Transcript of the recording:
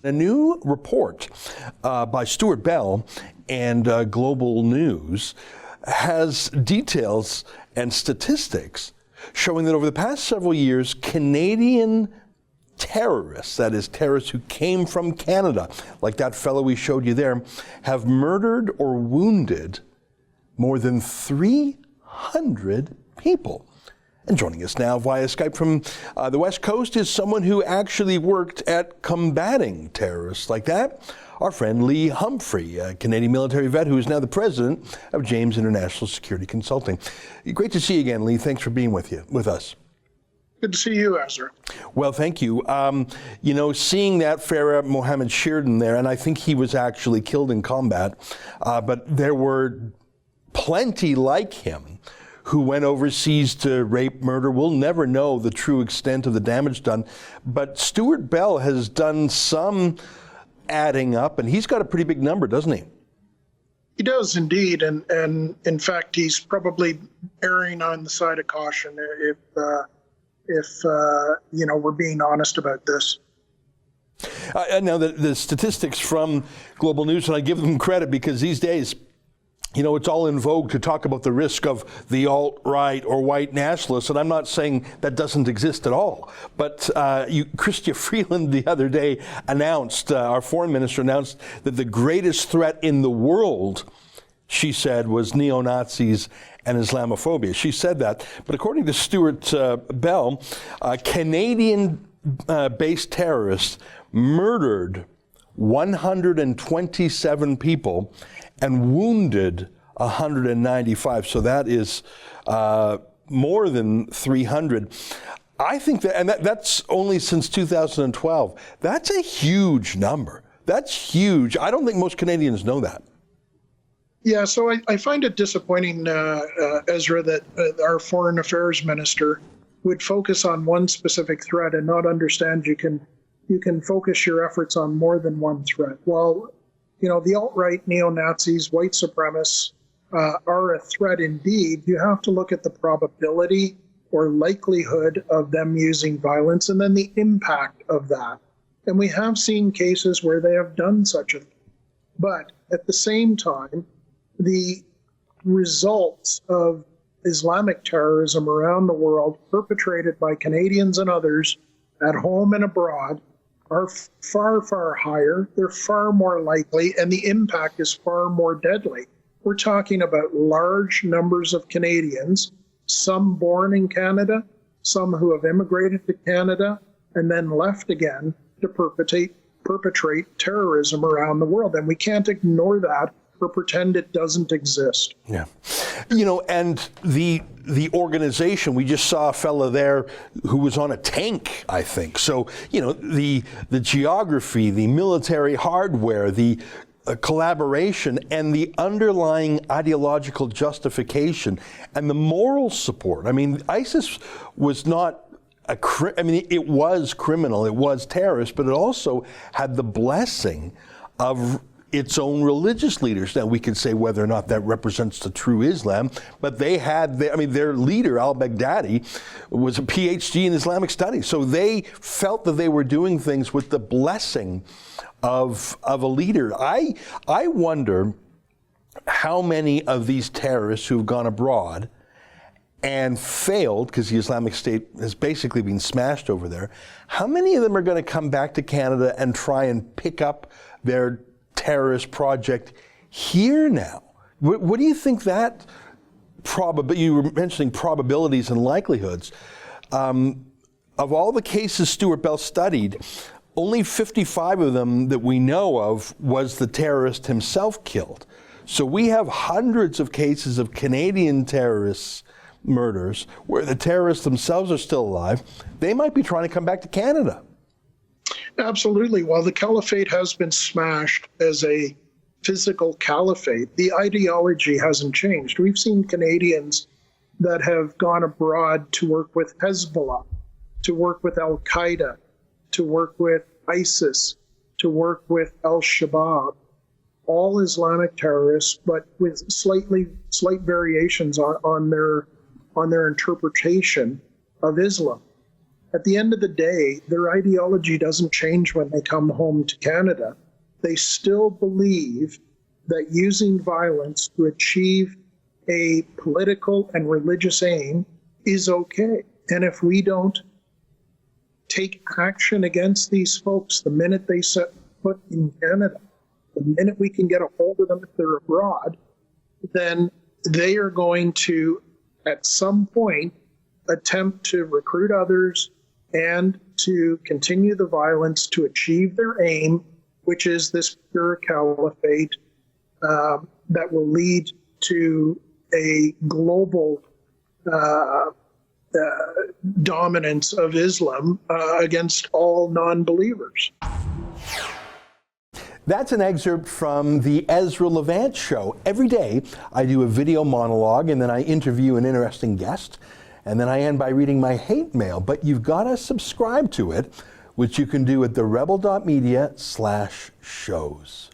A new report by Stuart Bell and Global News has details and statistics showing that over the past several years, Canadian terrorists, that is, terrorists who came from Canada, like that fellow we showed you there, have murdered or wounded more than 300 people. And joining us now via Skype from the West Coast is someone who actually worked at combating terrorists like that. Our friend Lee Humphrey, a Canadian military vet who is now the president of James International Security Consulting. Great to see you again, Lee. Thanks for being with us. Good to see you, Ezra. Well, thank you. Seeing that Farah Mohammed Sheridan there, and I think he was actually killed in combat, but there were plenty like him who went overseas to rape, murder. We'll never know the true extent of the damage done. But Stuart Bell has done some adding up, and he's got a pretty big number, doesn't he? He does indeed, and in fact, he's probably erring on the side of caution if we're being honest about this. Now, the statistics from Global News, and I give them credit because these days, it's all in vogue to talk about the risk of the alt-right or white nationalists, and I'm not saying that doesn't exist at all. But Chrystia Freeland the other day announced, our foreign minister announced, that the greatest threat in the world, she said, was neo-Nazis and Islamophobia. She said that. But according to Stuart Bell, Canadian-based terrorists murdered 127 people and wounded 195. So that is more than 300. I think that, and that's only since 2012. That's a huge number. That's huge. I don't think most Canadians know that. Yeah, so I find it disappointing, Ezra, that our foreign affairs minister would focus on one specific threat and not understand you can focus your efforts on more than one threat. Well, the alt-right, neo-Nazis, white supremacists are a threat indeed. You have to look at the probability or likelihood of them using violence and then the impact of that. And we have seen cases where they have done such a thing. But at the same time, the results of Islamic terrorism around the world perpetrated by Canadians and others at home and abroad are far, far higher. They're far more likely, and the impact is far more deadly. We're talking about large numbers of Canadians, some born in Canada, some who have immigrated to Canada and then left again to perpetrate terrorism around the world. And we can't ignore that or pretend it doesn't exist. Yeah. And the organization, we just saw a fellow there who was on a tank, I think. So, the geography, the military hardware, the collaboration, and the underlying ideological justification and the moral support. I mean, ISIS was not it was criminal, it was terrorist, but it also had the blessing of its own religious leaders. Now, we can say whether or not that represents the true Islam, but they had, their leader, al-Baghdadi, was a PhD in Islamic studies. So they felt that they were doing things with the blessing of a leader. I wonder how many of these terrorists who've gone abroad and failed, because the Islamic State has basically been smashed over there, how many of them are going to come back to Canada and try and pick up their terrorist project here now? What do you think that you were mentioning probabilities and likelihoods. Of all the cases Stuart Bell studied, only 55 of them that we know of was the terrorist himself killed. So we have hundreds of cases of Canadian terrorists murders where the terrorists themselves are still alive. They might be trying to come back to Canada. Absolutely. While the caliphate has been smashed as a physical caliphate, the ideology hasn't changed. We've seen Canadians that have gone abroad to work with Hezbollah, to work with Al-Qaeda, to work with ISIS, to work with Al-Shabaab, all Islamic terrorists, but with slight variations on their interpretation of Islam. at the end of the day, their ideology doesn't change when they come home to Canada. They still believe that using violence to achieve a political and religious aim is okay. And if we don't take action against these folks the minute they set foot in Canada, the minute we can get a hold of them if they're abroad, then they are going to, at some point, attempt to recruit others and to continue the violence to achieve their aim, which is this pure caliphate that will lead to a global dominance of Islam against all non-believers. That's an excerpt from the Ezra Levant show. Every day I do a video monologue and then I interview an interesting guest, and then I end by reading my hate mail. But you've got to subscribe to it, which you can do at therebel.media/shows.